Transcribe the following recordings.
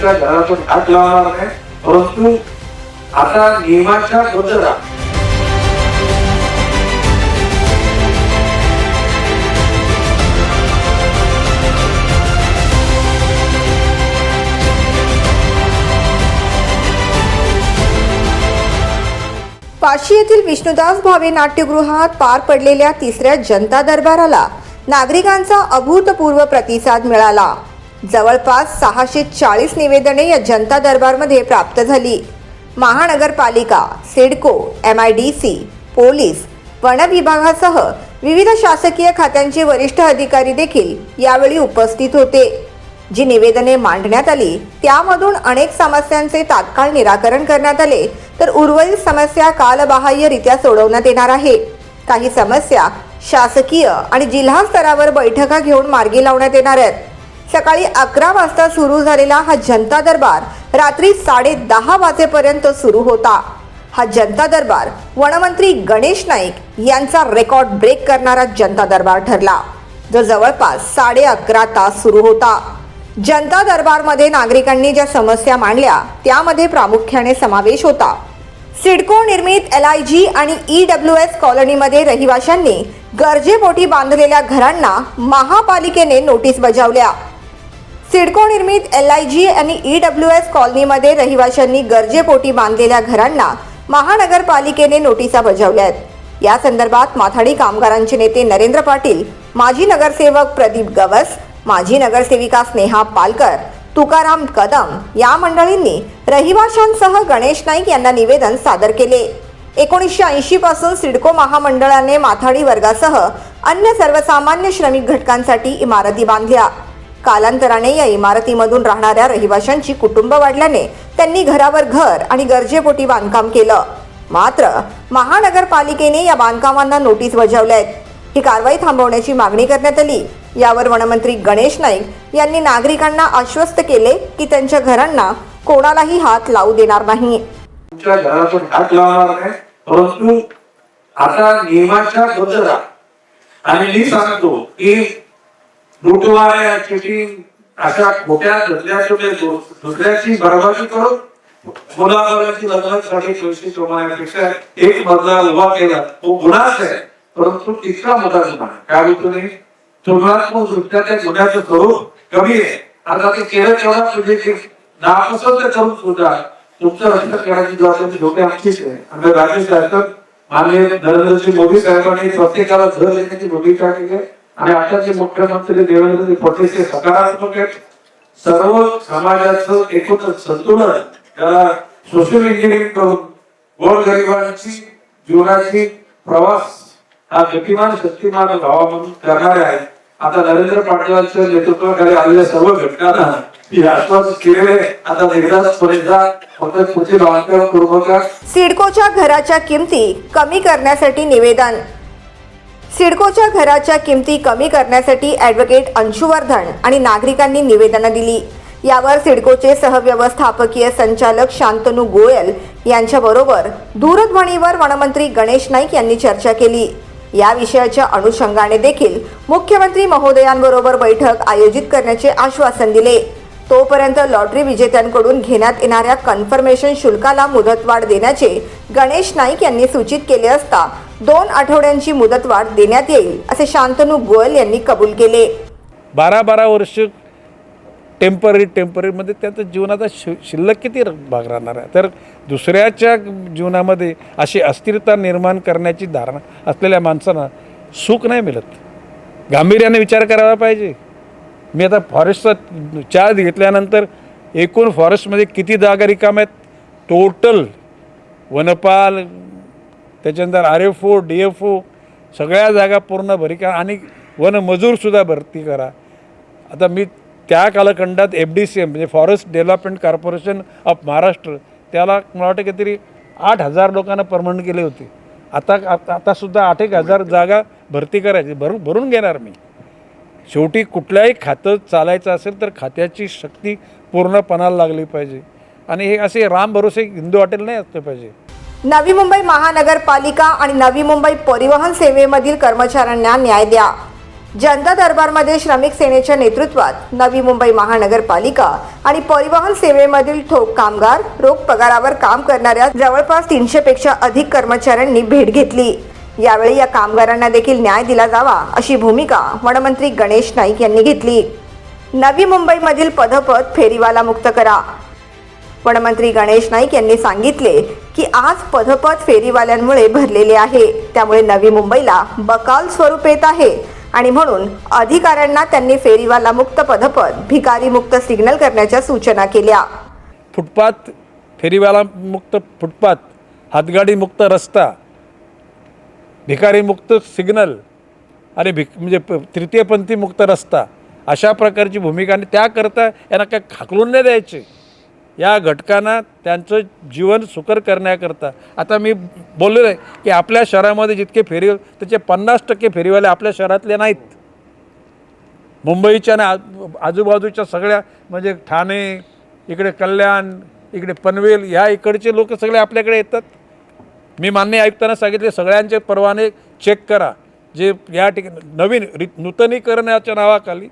तुमच्या घरातून हात लावणार नाही, परंतु आता नियमाच्या बद्दल वाशी येथील विष्णुदास भावे नाट्यगृहात पार पडलेल्या तिसऱ्या जनता दरबाराला नागरिकांचा अभूतपूर्व प्रतिसाद मिळाला। जवळपास 640 निवेदने या जनता दरबारमध्ये प्राप्त झाली। महानगरपालिका, सिडको, MIDC, पोलीस, वन विभागासह विविध शासकीय खात्यांचे वरिष्ठ अधिकारी देखील यावेळी उपस्थित होते। जी निवेदने मांडण्यात आली त्यामधून अनेक समस्यांचे तात्काळ निराकरण करण्यात आले, तर उर्वरित समस्या कालबाह्यरित्या सोडवण्यात येणार आहे। काही समस्या शासकीय आणि जिल्हा स्तरावर बैठका घेऊन मार्गी लावण्यात येणार आहेत। सकाळी 11 वाजता सुरू झालेला हा जनता दरबार रात्री 10:30 वाजेपर्यंत सुरू होता। हा जनता दरबार वनमंत्री गणेश नाईक यांचा रेकॉर्ड ब्रेक करणारा जनता दरबार ठरला, जो जवळपास 11.5 तास सुरू होता। जनता दरबारमध्ये नागरिकांनी ज्या समस्या मांडल्या त्यामध्ये प्रामुख्याने समावेश होता सिडको निर्मित LIG आणि EWS कॉलनीमध्ये रहिवाशांनी गरजेपोटी बांधलेल्या घरांना महापालिकेने नोटीस बजावल्या। सिडको निर्मित LIG आणि EWS कॉलनीमध्ये रहिवाशांनी गरजेपोटी बांधलेल्या घरांना महानगरपालिकेने नोटिसा बजावल्या आहेत। या संदर्भात माथाडी कामगारांचे नेते नरेंद्र पाटील, माजी नगरसेवक प्रदीप गवस, माजी नगरसेविका स्नेहा पालकर, तुकाराम कदम या मंडळींनी रहिवाशांसह गणेश नाईक यांना निवेदन सादर केले। 1980 पासून सिडको महामंडळाने माथाडी वर्गासह अन्य सर्वसामान्य श्रमिक घटकांसाठी इमारती बांधल्या। कालांतराने या इमारतीमधून राहणाऱ्या रहिवाशांची कुटुंब वाढल्याने त्यांनी घरावर घर आणि गरजेपोटी बांधकाम केलं। मात्र महानगरपालिकेने या बांधकामांना नोटीस बजावल्या आहेत। ही कारवाई थांबवण्याची मागणी करण्यात आली। यावर वनमंत्री गणेश नाईक यांनी नागरिकांना आश्वस्त केले की त्यांच्या घरांना कोणालाही हात लावू देणार नाही। तुमच्या घरातून हात लावणार नाही, परंतु आता नियमाच्या बद्दल आणि मी सांगतो की लुटमाऱ्या, चिटिंग अशा खोट्या धंद्याच्या दुसऱ्याची बरबादी करून मुलाबाळांची लग्नासाठी पैसे कमवण्यापेक्षा एक मजला उभा केला तो गुन्हाच आहे, परंतु तिसरा मुद्दा गुन्हा काय होतो नाही, तुलनात्मक दृष्ट्या त्या गुन्ह्याचं स्वरूप कमी आहे। आता ते केलं तेवढा म्हणजे नापसंत करून सुद्धा तुमचं रक्षण करण्याची जबाबदारी शेवटी आमचीच आहे। आणि राज्य शासन माननीय नरेंद्रजी मोदी साहेबांनी प्रत्येकाला घर देण्याची भूमिका केली आणि आताचे मुख्यमंत्री देवेंद्र फडणवीस हे सकारात्मक आहेत। सर्व समाजाचं एकूण संतुलन त्याला सोशल इंजिनिअरिंग करून गोरगरिबांची जीवनाची प्रवास हा गतिमान शक्तिमान व्हावा म्हणून करणारे आहेत। आता नरेंद्र पाटलांच्या नेतृत्वाखाली आलेल्या सर्व घटकांना सिडकोच्या घराच्या किमती कमी करण्यासाठी निवेदन। सिडकोच्या घराच्या किमती कमी करण्यासाठी ॲडव्होकेट अंशुवर्धन आणि नागरिकांनी निवेदनं दिली। यावर सिडकोचे सहव्यवस्थापकीय संचालक शांतनू गोयल यांच्याबरोबर दूरध्वनीवर वनमंत्री गणेश नाईक यांनी चर्चा केली। या विषयाच्या अनुषंगाने देखील मुख्यमंत्री महोदयांबरोबर बैठक आयोजित करण्याचे आश्वासन दिले। तोपर्यंत लॉटरी विजेत्यांकडून घेण्यात येणाऱ्या कन्फर्मेशन शुल्काला मुदतवाढ देण्याचे गणेश नाईक यांनी सूचित केले असता 2 आठवड्यांची मुदतवाढ देण्यात येईल असे शांतनू गोयल यांनी कबूल केले। 12 वर्ष टेम्पररीमध्ये त्याचा जीवनाचा शिल्लक किती भाग राहणार आहे, तर दुसऱ्याच्या जीवनामध्ये अशी अस्थिरता निर्माण करण्याची धारणा असलेल्या माणसांना सुख नाही मिळत। गांभीर्याने विचार करायला पाहिजे। मी आता फॉरेस्टचा चार्ज घेतल्यानंतर एकूण फॉरेस्टमध्ये किती जागा रिकाम्या आहेत, टोटल वनपाल, त्याच्यानंतर RFO, DFO सगळ्या जागा पूर्ण भरी करा आणि वनमजूरसुद्धा भरती करा। आता मी त्या कालखंडात FDCM म्हणजे forest development corporation of Maharashtra त्याला मला वाटतं काहीतरी 8,000 लोकांना परमनंट केले होते। आता सुद्धा 8,000 जागा भरती करायची, भरून घेणार मी। शेवटी कुठल्याही खातं चालायचं असेल तर खात्याची शक्ती पूर्ण पणाला लागली पाहिजे आणि हे असे राम भरोसे हिंदू हॉटेल नाही असले पाहिजे। नवी मुंबई महानगरपालिका आणि नवी मुंबई परिवहन सेवेमधील कर्मचाऱ्यांना न्याय द्या। जनता दरबारमध्ये श्रमिक सेनेच्या नेतृत्वात नवी मुंबई महानगरपालिका आणि परिवहन सेवेमधील ठोक कामगार रोख पगारावर काम करणाऱ्या जवळपास 300 पेक्षा अधिक कर्मचाऱ्यांनी भेट घेतली। यावेळी या कामगारांना देखील न्याय दिला जावा अशी भूमिका वनमंत्री गणेश नाईक यांनी घेतली। नवी मुंबईमधील पदपथ फेरीवाला मुक्त करा। वनमंत्री गणेश नाईक यांनी सांगितले की आज पदपथ फेरीवाल्यांमुळे भरलेले आहे, त्यामुळे नवी मुंबईला बकाल स्वरूप येत आहे आणि म्हणून अधिकाऱ्यांना त्यांनी फेरीवाला मुक्त पदपथ भिकारी मुक्त सिग्नल करण्याच्या सूचना केल्या। फुटपाथ, फेरीवाला मुक्त फुटपाथ, हातगाडी मुक्त रस्ता, भिकारी मुक्त सिग्नल आणि म्हणजे तृतीयपंथी मुक्त रस्ता, अशा प्रकारची भूमिका आणि त्याकरता यांना काय हाकलून नाही द्यायचे। या घटकांना त्यांचं जीवन सुकर करण्याकरता आता मी बोललेलो आहे की आपल्या शहरामध्ये जितके त्याचे 50% फेरीवाले आपल्या शहरातले नाहीत। मुंबईच्या आणि आजूबाजूच्या सगळ्या म्हणजे ठाणे, इकडे कल्याण, इकडे पनवेल, ह्या इकडचे लोक सगळे आपल्याकडे येतात। मी माननीय आयुक्तांना सांगितले सगळ्यांचे परवाने चेक करा, जे या ठिकाणी नवीन नूतनीकरणाच्या नावाखाली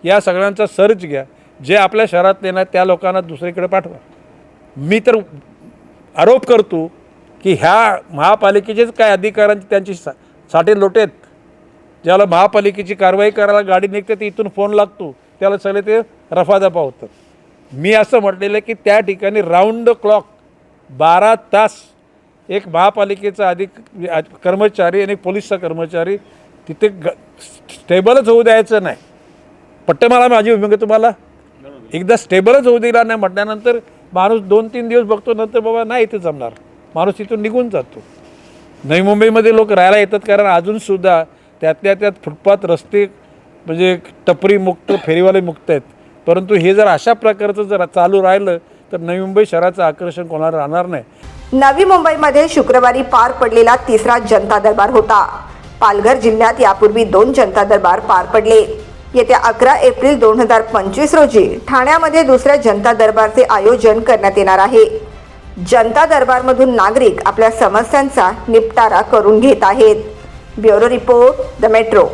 या सगळ्यांचा सर्च घ्या, जे आपल्या शहरात येणार त्या लोकांना दुसरीकडे पाठवा। मी तर आरोप करतो की ह्या महापालिकेचेच काय अधिकाऱ्यांची त्यांची साठे लोटेत, ज्याला महापालिकेची कारवाई करायला गाडी निघते ती इथून फोन लागतो त्याला सगळे ते रफादफा होतात। मी असं म्हटलेलं आहे की त्या ठिकाणी राऊंड द क्लॉक 12 तास एक महापालिकेचा कर्मचारी आणि पोलीसचा कर्मचारी तिथे स्टेबलच होऊ द्यायचं नाही। पट्टे मला माझी भूमिका तुम्हाला एकदा स्टेबलच होऊ दिला नाही म्हटल्यानंतर माणूस 2-3 दिवस बघतो, नंतर बाबा नाही इथे जमणार, माणूस तिथून निघून जातो। नवी मुंबईमध्ये लोक राहायला येतात कारण अजूनसुद्धा त्यातल्या त्यात फुटपाथ रस्ते म्हणजे टपरी मुक्त, फेरीवाले मुक्त आहेत। परंतु हे जर अशा प्रकारचं जर चालू राहिलं तर नवी मुंबई शहराचं आकर्षण कोणाला राहणार नाही। नवी मुंबईमध्ये शुक्रवारी पार पडलेला तिसरा जनता दरबार होता। पालघर जिल्ह्यात यापूर्वी 2 जनता दरबार पार पडले। येत्या 11 एप्रिल 2025 रोजी ठाण्यामध्ये दुसऱ्या जनता दरबारचे आयोजन करण्यात येणार आहे। जनता दरबारमधून नागरिक आपल्या समस्यांचा निपटारा करून घेत आहेत। Bureau report, the metro.